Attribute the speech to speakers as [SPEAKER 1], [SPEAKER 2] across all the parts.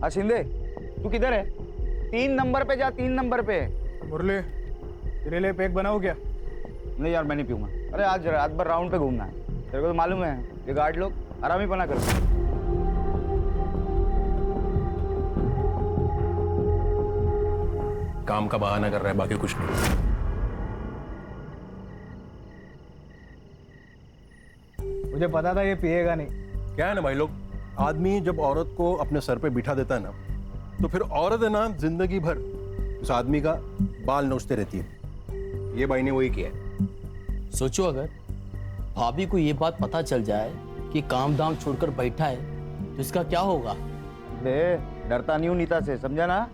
[SPEAKER 1] हाँ शिंदे, तू किधर है? 3 नंबर पे जा, 3 नंबर पे।
[SPEAKER 2] मुरली, तेरे लिए पैक बनाऊं क्या?
[SPEAKER 1] नहीं यार, मैं नहीं पीऊंगा। अरे आज रात भर राउंड पे घूमना है, तेरे को तो मालूम है ये गार्ड लोग आराम ही पना करते हैं।
[SPEAKER 3] काम का बहाना कर रहा है, बाकी कुछ नहीं।
[SPEAKER 2] मुझे पता था ये पिएगा नहीं।
[SPEAKER 3] क्या है ना भाई लोग, आदमी जब औरत को अपने सर पे बिठा देता है ना, तो फिर औरत है ना जिंदगी भर उस आदमी का बाल नोचते रहती है। ये भाई ने वही किया है।
[SPEAKER 4] सोचो अगर भाभी को ये बात पता चल जाए कि काम धाम छोड़कर बैठा है तो इसका क्या होगा?
[SPEAKER 1] डरता नहीं हूँ नीता से, समझा ना?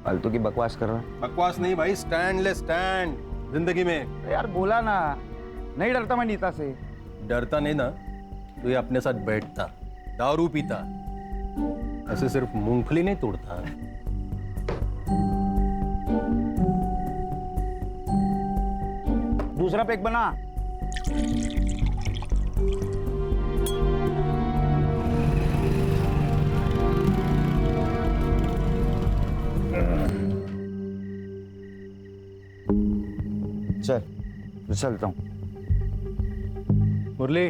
[SPEAKER 1] फालतू की बकवास कर रहा है।
[SPEAKER 3] बकवास नहीं भाई, स्टैंड ले स्टैंड जिंदगी में।
[SPEAKER 1] यार बोला ना, नहीं डरता मैं नीता से।
[SPEAKER 3] डरता नहीं ना तो ये अपने साथ बैठता, दारू पीता, ऐसे सिर्फ मूंगफली नहीं तोड़ता।
[SPEAKER 1] दूसरा पैक बना। चल, चलता हूँ।
[SPEAKER 3] मुरली,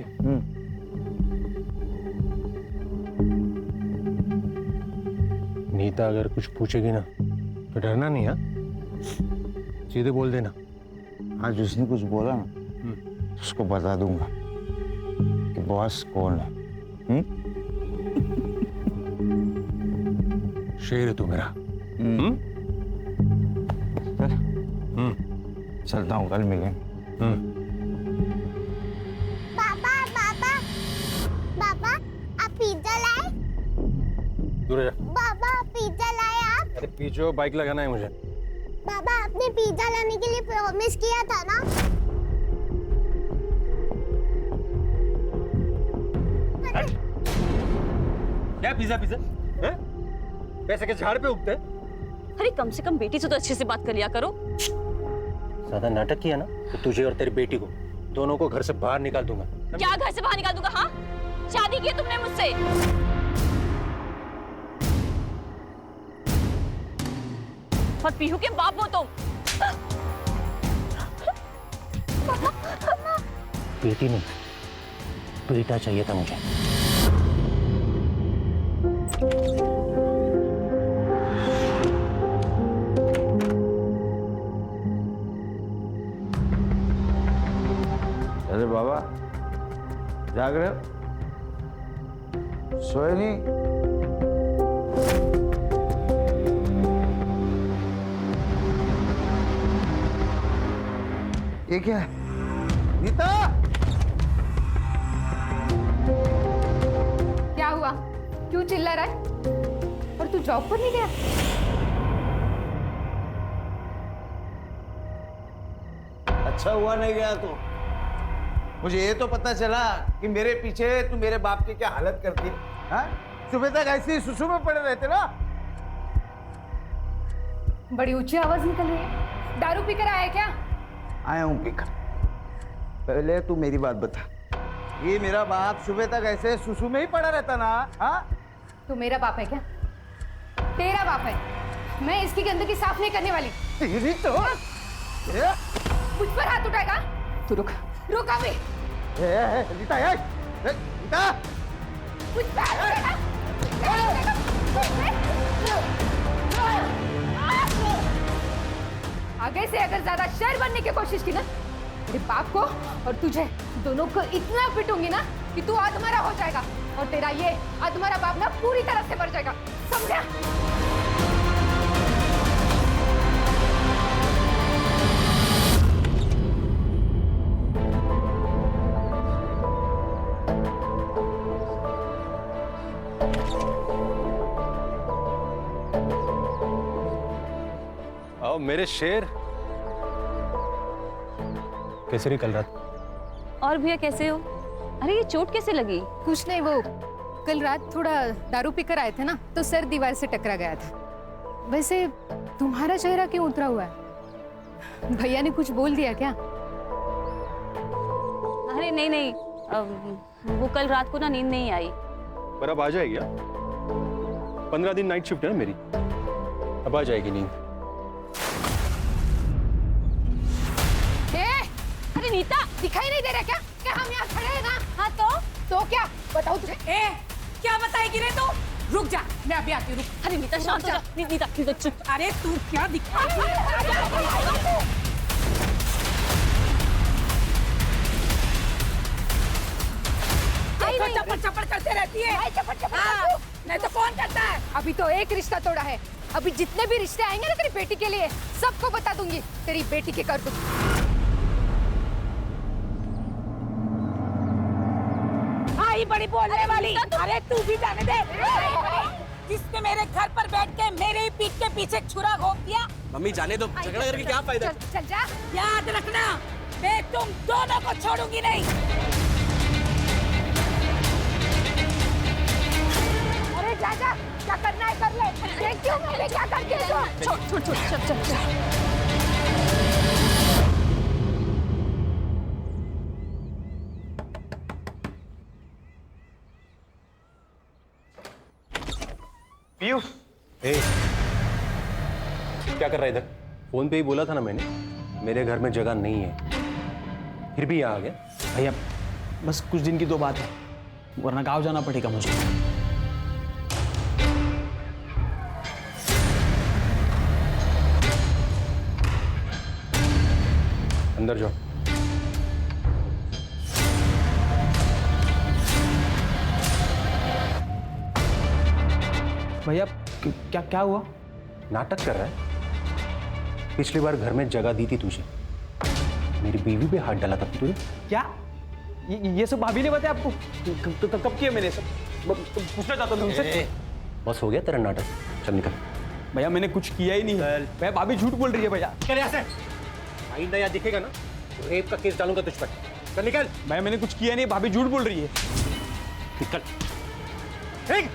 [SPEAKER 3] नीता अगर कुछ पूछेगी ना तो डरना नहीं। हाँ, सीधे बोल देना।
[SPEAKER 1] आज उसने कुछ बोला ना, उसको बता दूंगा कि बॉस कौन है।
[SPEAKER 3] शेर है तू मेरा।
[SPEAKER 1] चलता हूँ, कल मिलेंगे।
[SPEAKER 5] पापा पापा पापा, आप पिज्जा लाए?
[SPEAKER 3] दूर जा।
[SPEAKER 5] पापा पिज्जा लाए आप?
[SPEAKER 3] अरे पीछे बाइक लगाना है मुझे।
[SPEAKER 5] पापा आपने पिज्जा लाने के लिए प्रॉमिस किया था ना?
[SPEAKER 3] क्या पिज्जा पिज्जा है? पैसे के झाड़ पे उगते?
[SPEAKER 6] अरे कम से कम बेटी से तो अच्छे से बात कर लिया करो।
[SPEAKER 3] ज्यादा नाटक किया ना तो तुझे और तेरी बेटी को दोनों को घर से बाहर निकाल दूंगा।
[SPEAKER 6] क्या घर से बाहर निकाल दूंगा? हाँ, शादी की है तुमने मुझसे। और पीहू के बाप हो तुम।
[SPEAKER 3] बेटी नहीं, बेटा चाहिए था मुझे।
[SPEAKER 1] अरे बाबा, जाग रहे हो? सोए नहीं? ये क्या है? नीता!
[SPEAKER 7] क्या हुआ? क्यों चिल्ला रहा है? और तू जॉब पर नहीं गया?
[SPEAKER 1] अच्छा हुआ नहीं गया तो। मुझे ये तो पता चला कि मेरे पीछे तू मेरे बाप की क्या हालत करती है। हाँ? सुबह तक ऐसे ही सुसु में पड़े रहते ना।
[SPEAKER 7] बड़ी ऊंची आवाज निकल रही है। दारू पीकर आया क्या?
[SPEAKER 1] आया हूँ पीकर। पहले तू मेरी बात बता, ये मेरा बाप सुबह तक ऐसे सुसु में ही पड़ा रहता ना? हाँ?
[SPEAKER 7] तू मेरा बाप है क्या? तेरा बाप है। मैं इसकी गंदगी साफ नहीं करने वाली।
[SPEAKER 1] तेरी तो
[SPEAKER 7] मुझ पर हाथ उठाएगा? तू रुक, रुक अभी।
[SPEAKER 1] नीता, नीता!
[SPEAKER 7] मुझ पर हाथ उठाएगा? आगे से अगर ज्यादा शेर बनने की कोशिश की ना, तेरे बाप को और तुझे दोनों को इतना पिटूंगी ना कि तू अधमरा हो जाएगा और तेरा ये अधमरा बाप ना पूरी तरह से मर जाएगा, समझा?
[SPEAKER 3] आओ मेरे शेर। कैसे रही कल रात?
[SPEAKER 6] और भैया कैसे हो? अरे ये चोट कैसे लगी?
[SPEAKER 7] कुछ नहीं, वो कल रात थोड़ा दारू पीकर आए थे ना, तो सर दीवार से टकरा गया था। वैसे तुम्हारा चेहरा क्यों उतरा हुआ है? भैया ने कुछ बोल दिया क्या?
[SPEAKER 6] अरे नहीं नहीं, वो कल रात को ना नींद नहीं आई।
[SPEAKER 3] पर अब आ जाएगी। 15 दिन नाइट शिफ्ट है ना मेरी, अब आ जाएगी नींद।
[SPEAKER 7] अरे नीता, दिखाई नहीं दे रहा क्या कि हम यहाँ खड़े हैं ना? हाँ तो क्या बताओ तुझे?
[SPEAKER 8] क्या बताएगी रे तू? रुक जा, मैं अभी आती हूँ। रुक।
[SPEAKER 6] अरे नीता शांत हो जा। नीता चुप।
[SPEAKER 8] अरे तू क्या दिखा? चप्पड़ करते रहती है। हाँ, नहीं तो कौन करता है?
[SPEAKER 7] अभी तो एक रिश्ता तोड़ा है, अभी जितने भी रिश्ते आएंगे ना तेरी बेटी के लिए सबको बता दूंगी तेरी बेटी के करतूत।
[SPEAKER 8] आई बड़ी बोलने वाली। अरे तू भी जाने दे। जिसने मेरे घर पर बैठ के मेरे ही पीठ के पीछे छुरा घोंप दिया।
[SPEAKER 4] मम्मी जाने दो, झगड़ा करके क्या फायदा?
[SPEAKER 7] चल जा।
[SPEAKER 8] याद रखना, मैं तुम दोनों को छोड़ूंगी नहीं।
[SPEAKER 7] अरे जा जा, क्या करना है कर ले। देखती हूँ मैं क्या करती है। छोड़ चल।
[SPEAKER 1] पीयूष,
[SPEAKER 3] क्या कर रहा है इधर? फोन पे ही बोला था ना मैंने, मेरे घर में जगह नहीं है, फिर भी यहाँ आ गया।
[SPEAKER 4] भैया बस कुछ दिन की तो बात है, वरना गाँव जाना पड़ेगा मुझे।
[SPEAKER 3] अंदर जाओ।
[SPEAKER 4] भैया क्या हुआ?
[SPEAKER 3] नाटक कर रहा है? पिछली बार घर में जगह दी थी तुझे, मेरी बीवी पे हाथ डाला था तुझे।
[SPEAKER 4] क्या ये सब भाभी ने बताया आपको? कब किया मैंने सब? पूछना चाहता था उनसे।
[SPEAKER 3] बस हो गया तेरा नाटक, चल निकल।
[SPEAKER 4] भैया मैंने कुछ किया ही नहीं। भैया भाभी झूठ बोल रही है भैया।
[SPEAKER 3] चल यहाँ से, आइंदा यहाँ दिखेगा ना रेप का केस डालूंगा तुझ पर। चल निकल।
[SPEAKER 4] भैया मैंने कुछ किया नहीं, भाभी झूठ बोल रही है।
[SPEAKER 3] निकल। ठीक।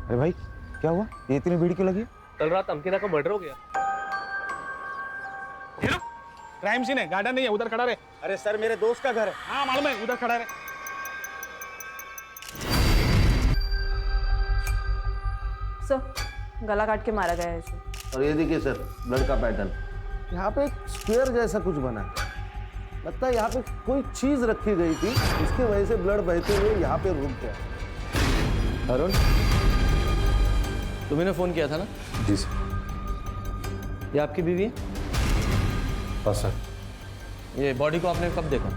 [SPEAKER 1] अरे भाई क्या हुआ? ये इतनी भीड़ क्यों लगी?
[SPEAKER 2] कल रात अंकिता का मर्डर हो गया। क्राइम सीन है, गार्डन नहीं है, उधर खड़ा रहे।
[SPEAKER 1] अरे सर मेरे दोस्त का घर है।
[SPEAKER 2] हाँ मालूम है, उधर खड़ा रहे।
[SPEAKER 9] सर गला काट के मारा गया है इसे।
[SPEAKER 1] और ये देखिए सर, ब्लड का पैटर्न यहाँ पे एक स्क्वायर जैसा कुछ बना है। लगता है यहाँ पे कोई चीज रखी गई थी, इसकी वजह से ब्लड बहते हुए यहाँ पे रुक गया।
[SPEAKER 4] अरुण, तुम्हें फोन किया था ना?
[SPEAKER 3] जी सर।
[SPEAKER 4] ये आपकी बीवी है?
[SPEAKER 3] हाँ सर।
[SPEAKER 4] ये बॉडी को आपने कब देखा?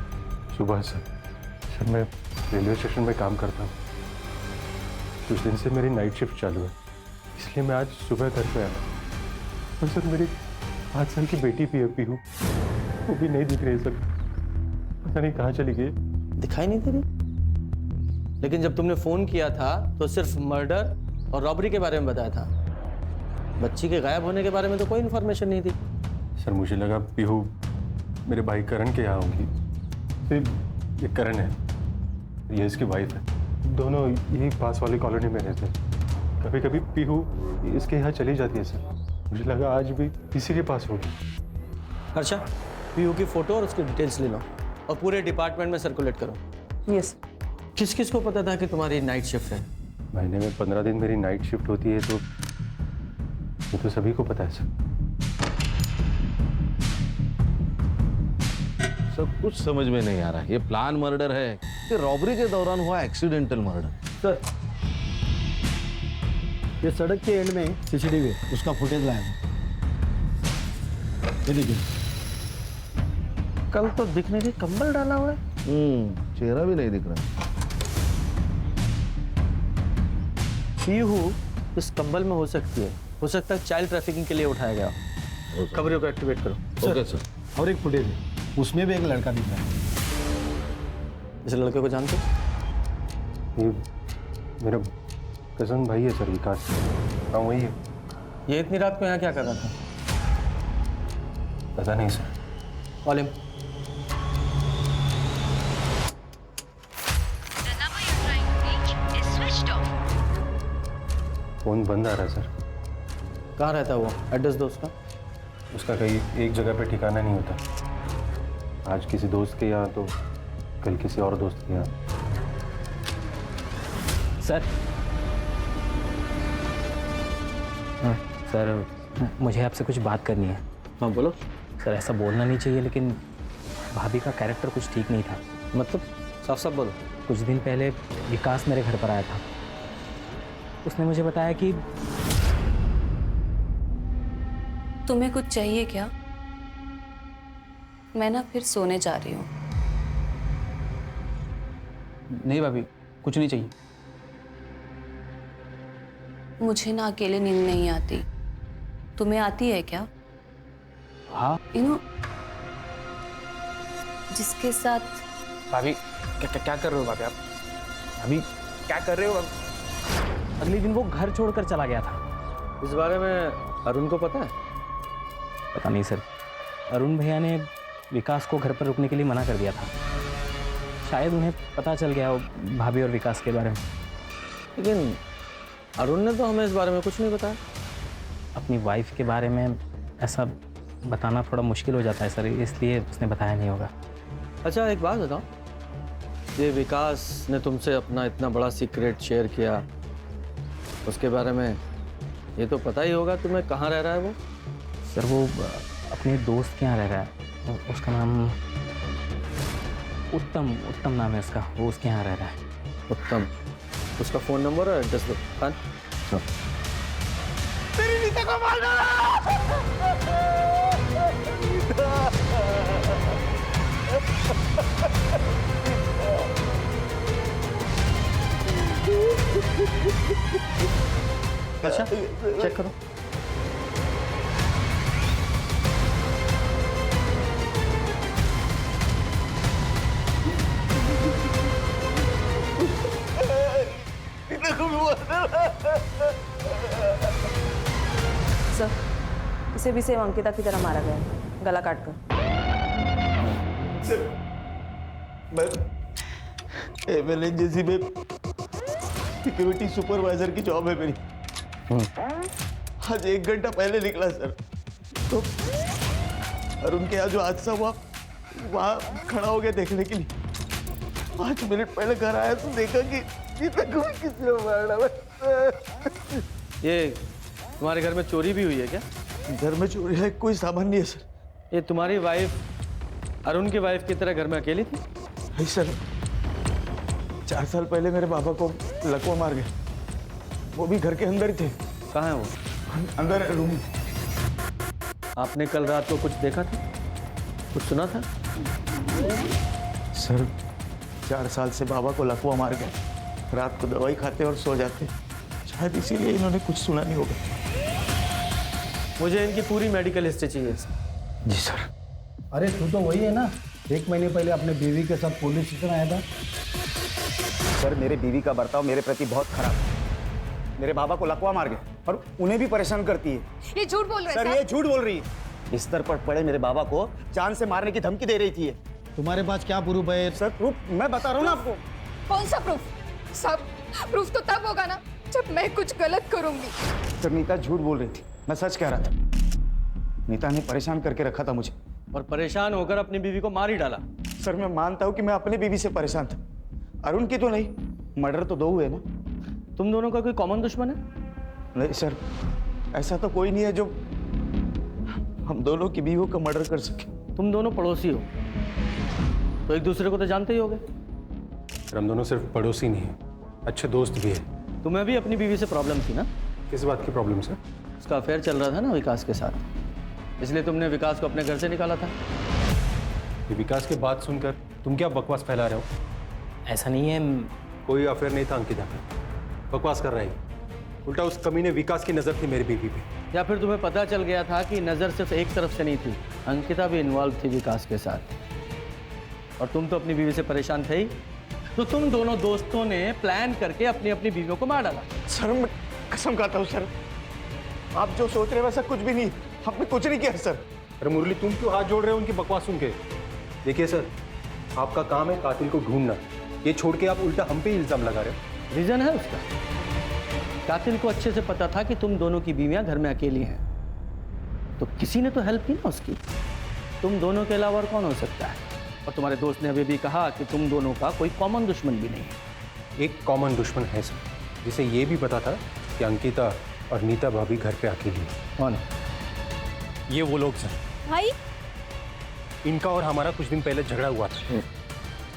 [SPEAKER 3] सुबह सर। सर मैं रेलवे स्टेशन में काम करता हूँ, कुछ दिन से मेरी नाइट शिफ्ट चालू है, इसलिए मैं आज सुबह घर पे आया। और सर मेरी 5 साल की बेटी पीहू वो भी नहीं दिख रही सर, पता नहीं कहाँ चली गई।
[SPEAKER 4] दिखाई नहीं दे रही? लेकिन जब तुमने फोन किया था तो सिर्फ मर्डर और रॉबरी के बारे में बताया था, बच्ची के गायब होने के बारे में तो कोई इन्फॉर्मेशन नहीं थी।
[SPEAKER 3] सर मुझे लगा पीहू मेरे भाई करण के यहाँ होंगी। फिर ये करण है, ये इसकी वाइफ है, दोनों यही पास वाली कॉलोनी में रहते हैं। कभी कभी पीहू इसके यहाँ चली जाती है सर, मुझे लगा आज भी इसी के पास होगी।
[SPEAKER 4] हर्षा, पीयू की फोटो और उसकी डिटेल्स ले लो और पूरे डिपार्टमेंट में सर्कुलेट करो।
[SPEAKER 8] यस।
[SPEAKER 4] किस किस को पता था कि तुम्हारी नाइट शिफ्ट है?
[SPEAKER 3] महीने में 15 दिन मेरी नाइट शिफ्ट होती है, तो ये तो सभी को पता है सर।
[SPEAKER 9] सब कुछ समझ में नहीं आ रहा है। ये प्लान मर्डर है कि रॉबरी के दौरान हुआ एक्सीडेंटल मर्डर?
[SPEAKER 10] सर, ये सड़क के एंड में सीसीटीवी है, उसका फुटेज लाया हूं। ये देखिए।
[SPEAKER 9] कल तो दिखने के कंबल डाला हुआ है, चेहरा भी नहीं दिख रहा।
[SPEAKER 4] पीहू इस कंबल में हो सकती है, हो सकता है चाइल्ड ट्रैफिकिंग के लिए उठाया गया। खबरों को एक्टिवेट करो।
[SPEAKER 9] Okay sir.
[SPEAKER 10] और एक फुटेज है, उसमें भी एक लड़का दिख रहा है।
[SPEAKER 4] इस लड़के को जानते हो?
[SPEAKER 3] ये मेरा कजन भाई है सर, विकास। हाँ वही है।
[SPEAKER 4] ये इतनी रात को यहाँ क्या कर रहा था?
[SPEAKER 3] पता नहीं सर।
[SPEAKER 4] Call him.
[SPEAKER 3] फोन बंद आ रहा है सर।
[SPEAKER 4] कहाँ रहता है वो? एड्रेस दो उसका।
[SPEAKER 3] उसका कहीं एक जगह पे ठिकाना नहीं होता। आज किसी दोस्त के यहाँ तो कल किसी और दोस्त के यहाँ।
[SPEAKER 11] सर, सर मुझे आपसे कुछ बात करनी है।
[SPEAKER 4] हाँ बोलो।
[SPEAKER 11] सर ऐसा बोलना नहीं चाहिए, लेकिन भाभी का कैरेक्टर कुछ ठीक नहीं था।
[SPEAKER 4] मतलब साफ साफ बोलो।
[SPEAKER 11] कुछ दिन पहले विकास मेरे घर पर आया था। उसने मुझे बताया कि
[SPEAKER 6] तुम्हें कुछ चाहिए क्या? मैं ना फिर सोने जा रही हूँ।
[SPEAKER 2] नहीं भाभी, कुछ नहीं चाहिए।
[SPEAKER 6] मुझे ना अकेले नींद नहीं आती। तुम्हें आती है क्या?
[SPEAKER 11] हाँ।
[SPEAKER 6] जिसके साथ
[SPEAKER 2] भाभी क्या कर रहे हो भाभी आप? भाभी क्या कर रहे हो?
[SPEAKER 11] अगले दिन वो घर छोड़कर चला गया था।
[SPEAKER 4] इस बारे में अरुण को पता है?
[SPEAKER 11] पता नहीं सर, अरुण भैया ने विकास को घर पर रुकने के लिए मना कर दिया था। शायद उन्हें पता चल गया हो भाभी और विकास के बारे में।
[SPEAKER 4] लेकिन अरुण ने तो हमें इस बारे में कुछ नहीं बताया।
[SPEAKER 11] अपनी वाइफ के बारे में ऐसा बताना थोड़ा मुश्किल हो जाता है सर, इसलिए उसने बताया नहीं होगा।
[SPEAKER 4] अच्छा एक बात बताओ, ये विकास ने तुमसे अपना इतना बड़ा सीक्रेट शेयर किया, उसके बारे में ये तो पता ही होगा तुम्हें कहाँ रह रहा है वो?
[SPEAKER 11] सर वो अपने दोस्त के यहाँ रह रहा है, उसका नाम उत्तम नाम है उसका, वो उसके यहाँ रह रहा है।
[SPEAKER 4] उत्तम, उसका फ़ोन नंबर और एड्रेस दो। खान
[SPEAKER 1] तेरी नीता को मार डाला।
[SPEAKER 4] अच्छा चेक करो।
[SPEAKER 8] सर, इसे भी सेम अंकिता की तरह मारा गया है, गला काट कर।
[SPEAKER 1] मैं एमएलएनजेसी में सिक्योरिटी सुपरवाइजर की जॉब है मेरी। आज 1 घंटा पहले निकला सर, तो अरुण के यहाँ जो हादसा हुआ वहाँ खड़ा हो गया देखने के लिए। 5 मिनट पहले घर आया तो देखा कि किसी मार डाला।
[SPEAKER 4] ये तुम्हारे घर में चोरी भी हुई है क्या?
[SPEAKER 1] घर में चोरी है, कोई सामान नहीं है सर।
[SPEAKER 4] ये तुम्हारी वाइफ अरुण की वाइफ की तरह घर में अकेली थी?
[SPEAKER 1] नहीं सर, 4 साल पहले मेरे बाबा को लकवा मार गए। वो भी घर के अंदर ही थे।
[SPEAKER 4] कहाँ है वो?
[SPEAKER 1] अंदर रूम।
[SPEAKER 4] आपने कल रात को कुछ देखा था, कुछ सुना था?
[SPEAKER 1] सर 4 साल से बाबा को लकवा मार गए। रात को दवाई खाते और सो जाते, शायद इसीलिए इन्होंने कुछ सुना नहीं होगा।
[SPEAKER 4] मुझे इनकी पूरी मेडिकल हिस्ट्री चाहिए।
[SPEAKER 1] जी सर।
[SPEAKER 10] अरे तू तो वही है ना, 1 महीने पहले अपने बीवी के साथ पुलिस स्टेशन आया था।
[SPEAKER 12] सर मेरे बीवी का बर्ताव मेरे प्रति बहुत खराब है। मेरे बाबा को लकवा मार गए और उन्हें भी परेशान करती है।
[SPEAKER 7] ये झूठ बोल रहे हैं
[SPEAKER 12] सर, ये झूठ बोल रही है। बिस्तर पर पड़े मेरे बाबा को जान से मारने की धमकी दे रही थी।
[SPEAKER 10] तुम्हारे पास क्या प्रूफ है?
[SPEAKER 12] सर प्रूफ मैं बता रहा हूँ ना आपको।
[SPEAKER 7] कौन सा प्रूफ? सब प्रूफ तो तब होगा ना जब मैं कुछ गलत करूंगी।
[SPEAKER 12] सर नीता झूठ बोल रही थी, मैं सच कह रहा था। नीता ने परेशान करके रखा था मुझे
[SPEAKER 4] और परेशान होकर अपनी बीवी को मार ही डाला।
[SPEAKER 1] सर मैं मानता हूँ कि मैं अपनी बीवी से परेशान था, अरुण की तो नहीं। मर्डर तो 2 हुए ना।
[SPEAKER 4] तुम दोनों का कोई कॉमन दुश्मन है?
[SPEAKER 1] नहीं सर, ऐसा तो कोई नहीं है जो हम दोनों की बीवियों का मर्डर कर सके।
[SPEAKER 4] तुम दोनों पड़ोसी हो तो एक दूसरे को तो जानते ही होगे।
[SPEAKER 3] हम दोनों सिर्फ पड़ोसी नहीं हैं, अच्छे दोस्त भी हैं।
[SPEAKER 4] तुम्हें भी अपनी बीवी से प्रॉब्लम थी ना?
[SPEAKER 3] किस बात की प्रॉब्लम सर?
[SPEAKER 4] उसका अफेयर चल रहा था ना विकास के साथ, इसलिए तुमने विकास को अपने घर से निकाला था।
[SPEAKER 3] ये विकास की बात सुनकर तुम क्या बकवास फैला रहे हो?
[SPEAKER 11] ऐसा नहीं है।
[SPEAKER 3] कोई अफेयर नहीं था अंकिता का, बकवास कर रहा है। उल्टा उस कमीने विकास की नजर थी मेरी बीवी पे।
[SPEAKER 4] या फिर तुम्हें पता चल गया था कि नज़र सिर्फ एक तरफ से नहीं थी, अंकिता भी इन्वॉल्व थी विकास के साथ, और तुम तो अपनी बीवी से परेशान थे ही, तो तुम दोनों दोस्तों ने प्लान करके अपनी अपनी बीवियों को मार डाला।
[SPEAKER 1] सर मैं कसम खाता हूँ सर, आप जो सोच रहे हैं वैसा कुछ भी नहीं। हमने कुछ नहीं किया सर।
[SPEAKER 3] अरे मुरली, तुम क्यों हाथ जोड़ रहे हो उनकी बकवास सुन के? देखिए सर, आपका काम है कातिल को ढूंढना, ये छोड़ के आप उल्टा हम पे इल्जाम लगा रहे हो।
[SPEAKER 4] रीजन है उसका। कातिल को अच्छे से पता था कि तुम दोनों की बीवियां घर में अकेली हैं, तो किसी ने तो हेल्प की ना उसकी। तुम दोनों के अलावा और कौन हो सकता है? और तुम्हारे दोस्त ने अभी भी कहा कि तुम दोनों का कोई कॉमन दुश्मन भी नहीं है।
[SPEAKER 3] एक कॉमन दुश्मन है सर, जिसे ये भी पता था कि अंकिता और नीता भाभी घर पे अकेली है।
[SPEAKER 4] कौन?
[SPEAKER 3] ये वो लोग सर।
[SPEAKER 8] भाई
[SPEAKER 3] इनका और हमारा कुछ दिन पहले झगड़ा हुआ था।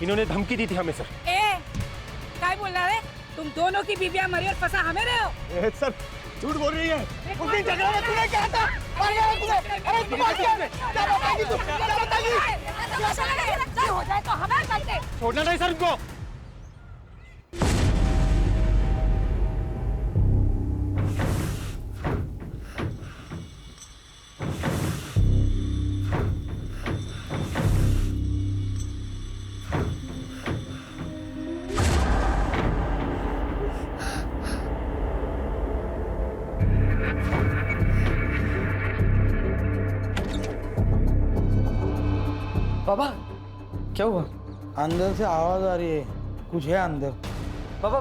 [SPEAKER 3] इन्होंने धमकी दी थी हमें सर।
[SPEAKER 8] क्या बोल रहा है? तुम दोनों की बीबियां मरी और फंसा हमें रहे हो।
[SPEAKER 1] सर झूठ बोल रही है।
[SPEAKER 8] उस दिन झगड़ा में तूने क्या था? अरे तू बात क्या बताएगी तू? क्या बताएगी? हो जाए तो हमें करते।
[SPEAKER 3] छोड़ना नहीं सर इनको।
[SPEAKER 10] पापा
[SPEAKER 4] क्या हुआ?
[SPEAKER 10] अंदर से आवाज आ रही है, कुछ है अंदर।
[SPEAKER 4] पापा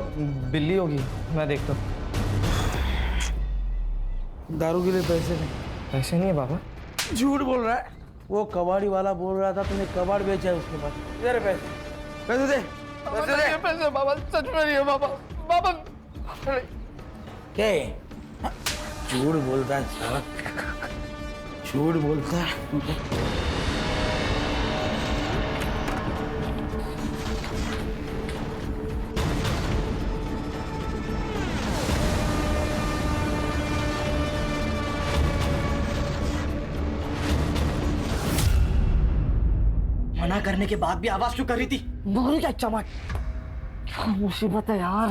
[SPEAKER 4] बिल्ली होगी, मैं देखता हूँ।
[SPEAKER 10] दारू के लिए पैसे नहीं।
[SPEAKER 4] ऐसे नहीं है पापा।
[SPEAKER 10] झूठ बोल रहा है। वो कबाड़ी वाला बोल रहा था तुमने कबाड़ बेचा है उसके पास। इधर है पैसे, पैसे दे, पैसे दे।
[SPEAKER 1] पैसे बाबा सच में नहीं है बाबा। बाबा
[SPEAKER 10] क्या है? झूठ बोलता है साला, झूठ बोलता है।
[SPEAKER 12] मना करने के बाद भी आवाज क्यों कर रही थी?
[SPEAKER 10] मोरी क्या चमक, क्या मुसीबत है यार।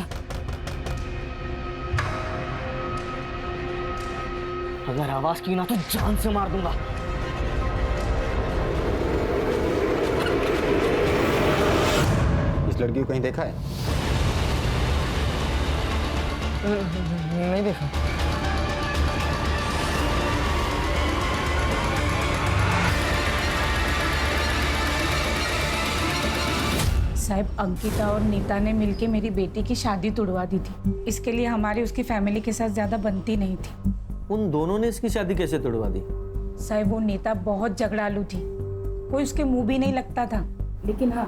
[SPEAKER 12] अगर आवाज की ना तो जान से मार दूंगा। इस लड़की को कहीं देखा है?
[SPEAKER 10] नहीं देखा।
[SPEAKER 8] साहब, अंकिता और नीता ने मिलके मेरी बेटी की शादी तुड़वा दी थी। इसके लिए हमारी उसकी फैमिली के साथ ज्यादा बनती नहीं थी।
[SPEAKER 4] उन दोनों ने इसकी शादी कैसे तोड़वा दी?
[SPEAKER 8] साहब, वो नीता बहुत झगड़ालू थी, कोई उसके मुंह भी नहीं लगता था। लेकिन हाँ,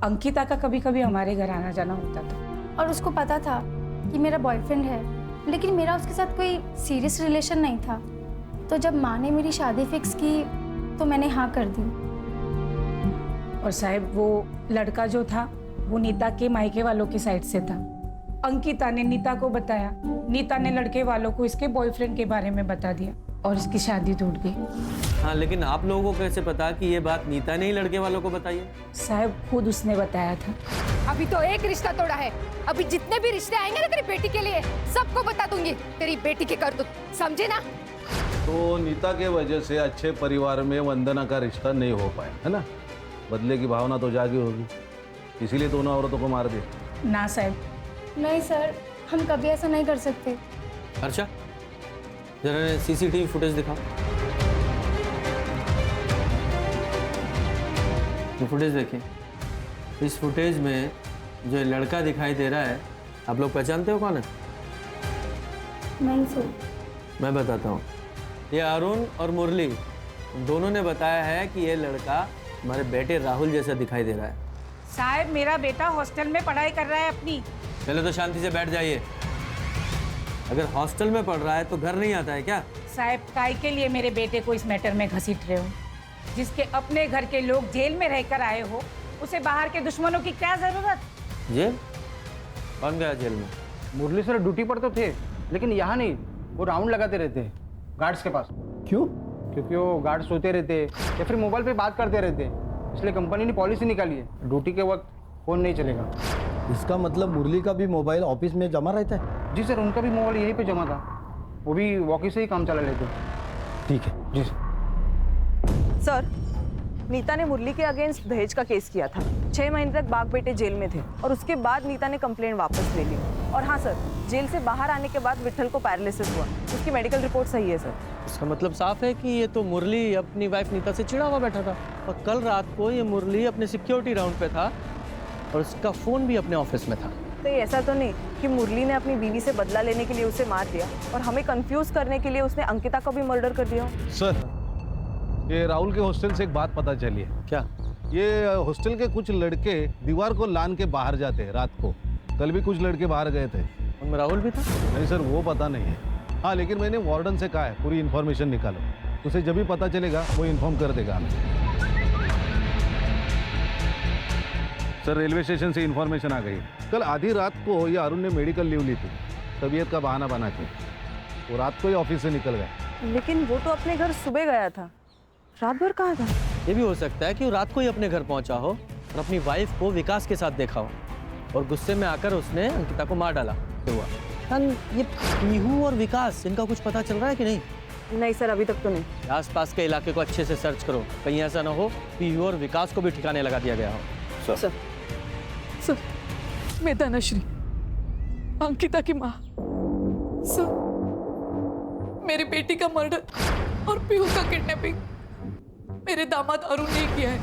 [SPEAKER 8] अंकिता का कभी कभी हमारे घर आना जाना होता था।
[SPEAKER 5] और उसको पता था कि मेरा बॉयफ्रेंड है, लेकिन मेरा उसके साथ कोई सीरियस रिलेशन नहीं था। तो जब माँ ने मेरी शादी फिक्स की तो मैंने हाँ कर दी।
[SPEAKER 8] और साहब वो लड़का जो था वो नीता के मायके वालों की साइड से था। अंकिता ने नीता को बताया, नीता ने लड़के वालों को इसके बॉयफ्रेंड के बारे में बता दिया और इसकी शादी टूट गई।
[SPEAKER 4] हाँ, लेकिन आप लोगों को कैसे पता कि ये बात नीता ने ही लड़के वालों को बताई है?
[SPEAKER 8] साहब खुद उसने बताया था।
[SPEAKER 7] अभी तो एक रिश्ता तोड़ा है, अभी जितने भी रिश्ते आएंगे ना तेरी बेटी के लिए सबको बता दूंगी तेरी बेटी की करतूत, समझे ना?
[SPEAKER 9] तो नीता के वजह से अच्छे परिवार में वंदना का रिश्ता नहीं हो पाया, है ना? बदले की भावना तो जागी होगी, इसीलिए दोनों औरतों को मार दिया।
[SPEAKER 8] ना साहब।
[SPEAKER 5] नहीं सर, हम कभी ऐसा नहीं कर सकते।
[SPEAKER 4] अच्छा, जरा सीसीटीवी फुटेज दिखाओ। ये फुटेज देखिए। इस फुटेज में जो लड़का दिखाई दे रहा है, आप लोग पहचानते हो कौन है?
[SPEAKER 5] नहीं सर।
[SPEAKER 4] मैं बताता हूँ। ये अरुण और मुरली दोनों ने बताया है कि ये लड़का हमारे बेटे राहुल जैसा दिखाई दे रहा है।
[SPEAKER 8] साहब मेरा बेटा हॉस्टल में पढ़ाई कर रहा है अपनी।
[SPEAKER 4] पहले तो शांति से बैठ जाइए। अगर हॉस्टल में पढ़ रहा है तो घर नहीं आता है क्या?
[SPEAKER 8] साहब काय के लिए मेरे बेटे को इस मैटर में घसीट रहे हो? जिसके अपने घर के लोग जेल में रहकर आए हो, उसे बाहर के दुश्मनों की क्या जरूरत?
[SPEAKER 4] जेल? कौन गया जेल में?
[SPEAKER 2] मुरली सर ड्यूटी पर तो थे, लेकिन यहाँ नहीं, वो राउंड लगाते रहते हैं गार्ड्स के पास।
[SPEAKER 10] क्यों?
[SPEAKER 2] क्योंकि वो गार्ड सोते रहते या फिर मोबाइल पे बात करते रहते, इसलिए कंपनी ने पॉलिसी निकाली है ड्यूटी के वक्त फोन नहीं चलेगा।
[SPEAKER 10] इसका मतलब मुरली का भी मोबाइल ऑफिस में जमा रहता है?
[SPEAKER 2] जी सर, उनका भी मोबाइल यहीं पे जमा था, वो भी वॉकी से ही काम चला लेते।
[SPEAKER 10] ठीक है
[SPEAKER 2] जी
[SPEAKER 13] सर, नीता ने मुरली के अगेंस्ट दहेज का केस किया था। 6 महीने तक बाप बेटे जेल में थे और उसके बाद नीता ने कंप्लेंट वापस ले ली। और हाँ सर, जेल से बाहर आने के बाद विठल को पैरालिसिस हुआ, उसकी मेडिकल रिपोर्ट सही है सर।
[SPEAKER 4] इसका मतलब साफ है कि ये तो मुरली अपनी वाइफ नीता से चिढ़ा हुआ बैठा था और कल रात को ये मुरली अपने सिक्योरिटी राउंड पे था और उसका फोन भी अपने ऑफिस में था।
[SPEAKER 13] तो ये ऐसा तो नहीं कि मुरली ने अपनी बीवी से बदला लेने के लिए उसे मार दिया और हमें कंफ्यूज करने के लिए उसने अंकिता को भी मर्डर कर दिया?
[SPEAKER 9] सर, ये राहुल के हॉस्टल से एक बात पता चली है।
[SPEAKER 4] क्या?
[SPEAKER 9] ये हॉस्टल के कुछ लड़के दीवार को लान के बाहर जाते हैं रात को। कल भी कुछ लड़के बाहर गए थे।
[SPEAKER 4] उनमें राहुल भी था?
[SPEAKER 9] नहीं सर, वो पता नहीं है। हाँ, लेकिन मैंने वार्डन से कहा है पूरी इन्फॉर्मेशन निकालो, उसे जब भी पता चलेगा वो इन्फॉर्म कर देगा हमें। सर, रेलवे स्टेशन से इन्फॉर्मेशन आ गई। कल आधी रात को ये अरुण ने मेडिकल लीव ली थी, तबीयत का बहाना बना के वो रात को ही ऑफिस से निकल गया।
[SPEAKER 13] लेकिन वो तो अपने घर सुबह गया था, रात भर कहाँ था?
[SPEAKER 4] ये भी हो सकता है कि वो रात को ही अपने घर पहुंचा हो और अपनी वाइफ को विकास के साथ देखा हो और गुस्से में आकर उसने अंकिता को मार डाला हुआ। ये पीहू और विकास, इनका कुछ पता चल रहा है कि नहीं?
[SPEAKER 13] नहीं सर, अभी तक तो नहीं।
[SPEAKER 4] आसपास के इलाके को अच्छे से सर्च करो, कहीं ऐसा ना हो पीहू और विकास को भी ठिकाने लगा दिया गया हो।
[SPEAKER 13] सर,
[SPEAKER 8] मैं धनश्री, अंकिता की माँ। सर, मेरे बेटी का मर्डर और पीहू का किडनैपिंग मेरे दामाद अरुण ने किया है।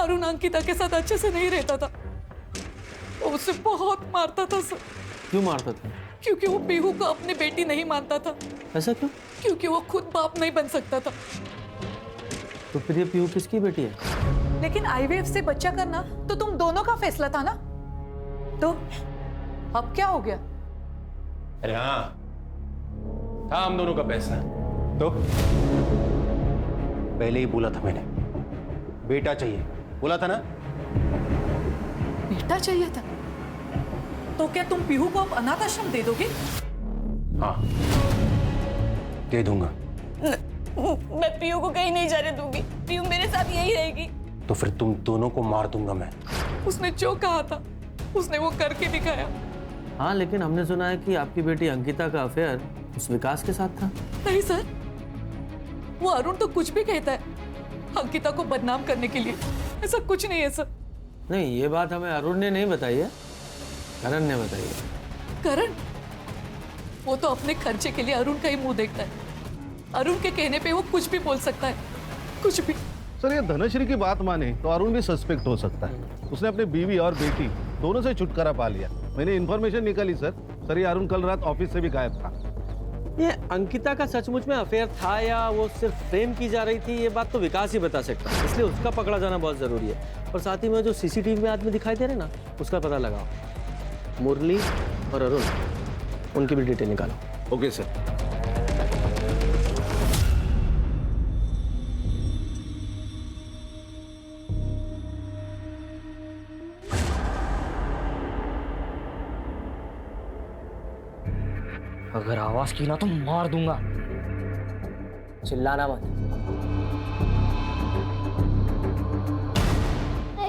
[SPEAKER 8] अरुण अंकिता के साथ अच्छे से नहीं रहता था, वो उसे बहुत मारता था सर।
[SPEAKER 4] क्यों मारता था?
[SPEAKER 8] क्योंकि वो पीहू को अपनी बेटी नहीं मानता था।
[SPEAKER 4] ऐसा क्यों?
[SPEAKER 8] क्योंकि वो खुद बाप नहीं बन सकता था।
[SPEAKER 4] तो फिर ये पीहू किसकी बेटी है?
[SPEAKER 8] लेकिन आईवीएफ से बच्चा करना तो तुम दोनों का फैसला था ना, तो अब क्या हो गया?
[SPEAKER 3] अरे हाँ, था हम दोनों का फैसला। तो पहले ही बोला था मैंने, बेटा चाहिए, बोला था ना।
[SPEAKER 8] बेटा चाहिए था? तो क्या तुम पीहू को अब अनाथ आश्रम दे दोगे?
[SPEAKER 3] हाँ, दे दूंगा।
[SPEAKER 13] मैं पीहू को कहीं नहीं जाने दूंगी, पीहू मेरे साथ यही रहेगी।
[SPEAKER 3] तो फिर तुम दोनों को मार दूंगा मैं।
[SPEAKER 8] उसने जो कहा था उसने वो करके दिखाया।
[SPEAKER 4] हाँ, लेकिन हमने सुना है कि आपकी बेटी अंकिता का अफेयर उस विकास के साथ था।
[SPEAKER 8] नहीं सर, वो अरुण तो कुछ भी कहता है अंकिता को बदनाम करने के लिए, ऐसा कुछ नहीं है सर।
[SPEAKER 4] नहीं, ये बात हमें अरुण ने नहीं बताई है, करण ने बताई है।
[SPEAKER 8] करण? वो तो अपने खर्चे के लिए अरुण का ही मुंह देखता है। अरुण के कहने पे वो कुछ भी बोल सकता है, कुछ भी।
[SPEAKER 9] सर, ये धनश्री की बात माने तो अरुण भी सस्पेक्ट हो सकता है। उसने अपनी बीवी और बेटी दोनों से छुटकारा पा लिया। मैंने इन्फॉर्मेशन निकाली सर, ये अरुण कल रात ऑफिस से भी गायब था।
[SPEAKER 4] ये अंकिता का सचमुच में अफेयर था या वो सिर्फ फ्रेम की जा रही थी, ये बात तो विकास ही बता सकता है, इसलिए उसका पकड़ा जाना बहुत जरूरी है। और साथ ही में जो सीसीटीवी में आदमी दिखाई दे रहे ना, उसका पता लगाओ। मुरली और अरुण, उनकी भी डिटेल निकालो।
[SPEAKER 9] Okay sir.
[SPEAKER 11] अगर आवाज की ना तो मार दूंगा। चिल्लाना मत।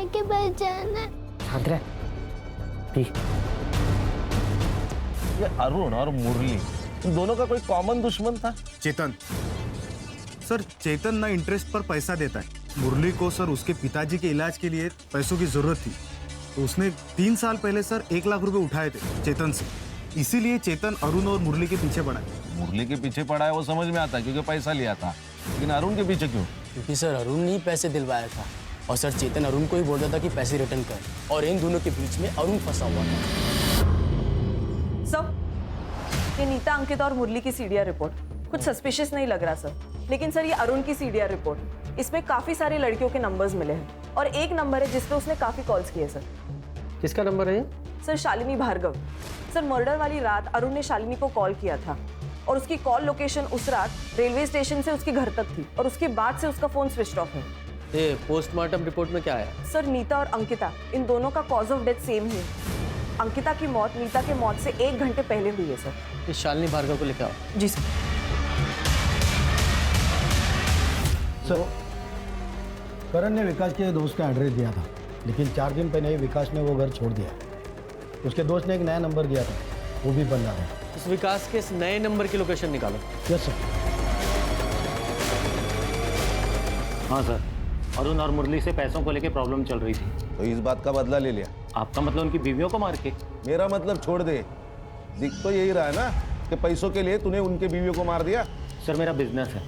[SPEAKER 14] के बचाना।
[SPEAKER 11] शांत रह। ठीक।
[SPEAKER 9] ये अरुण और मुरली इन दोनों का कोई कॉमन दुश्मन था?
[SPEAKER 15] चेतन सर, चेतन ना इंटरेस्ट पर पैसा देता है। मुरली को सर उसके पिताजी के इलाज के लिए पैसों की जरूरत थी, तो उसने 3 साल पहले सर 1 लाख रुपए उठाए थे चेतन से। इसीलिए चेतन अरुण और मुरली के पीछे पड़ा है।
[SPEAKER 9] मुरली के पीछे पड़ा है वो समझ में आता है क्योंकि पैसा लिया था, लेकिन अरुण के पीछे क्यों?
[SPEAKER 16] क्योंकि सर अरुण ने ही पैसे दिलवाया था और सर चेतन अरुण को ही बोल रहा था कि पैसे रिटर्न कर, और इन दोनों के बीच में अरुण फंसा हुआ था।
[SPEAKER 13] सर, ये नीता, अंकिता और मुरली की सीडीआर रिपोर्ट कुछ सस्पिशियस नहीं लग रहा सर, लेकिन सर ये अरुण की सीडीआर रिपोर्ट, इसमें काफी सारी लड़कियों के नंबर्स मिले हैं और एक नंबर है जिसपे उसने काफी कॉल्स किए सर।
[SPEAKER 4] किसका नंबर है ये?
[SPEAKER 13] Sir Shalini Bhargav. Sir murder वाली रात अरुण ने शालिनी को कॉल किया था और उसकी कॉल लोकेशन उस रात रेलवे स्टेशन से उसके घर तक थी और उसके बाद से उसका फोन स्विच ऑफ है।
[SPEAKER 4] ये पोस्टमार्टम रिपोर्ट में क्या आया?
[SPEAKER 13] सर नीता और अंकिता इन दोनों का कॉज ऑफ डेथ सेम ही है। अंकिता की मौत नीता के मौत से 1 घंटे पहले हुई है सर।
[SPEAKER 4] ये शालिनी भार्गव को लेकर आओ।
[SPEAKER 13] जी सर।
[SPEAKER 10] सर, करण ने विकास के दोस्त का एड्रेस दिया था, लेकिन 4 दिन पहले ही विकास ने वो घर छोड़ दिया। उसके दोस्त ने एक नया नंबर दिया था, वो भी बंद आ गया।
[SPEAKER 4] इस विकास के इस नए नंबर की लोकेशन निकालो।
[SPEAKER 10] Yes sir.
[SPEAKER 11] हाँ सर, अरुण और मुरली से पैसों को लेके प्रॉब्लम चल रही थी।
[SPEAKER 9] तो इस बात का बदला ले लिया?
[SPEAKER 11] आपका मतलब उनकी बीवियों को मार के?
[SPEAKER 9] मेरा मतलब छोड़ दे। दिख तो यही रहा है ना कि पैसों के लिए तूने उनके बीवियों को मार दिया।
[SPEAKER 11] सर मेरा बिजनेस है,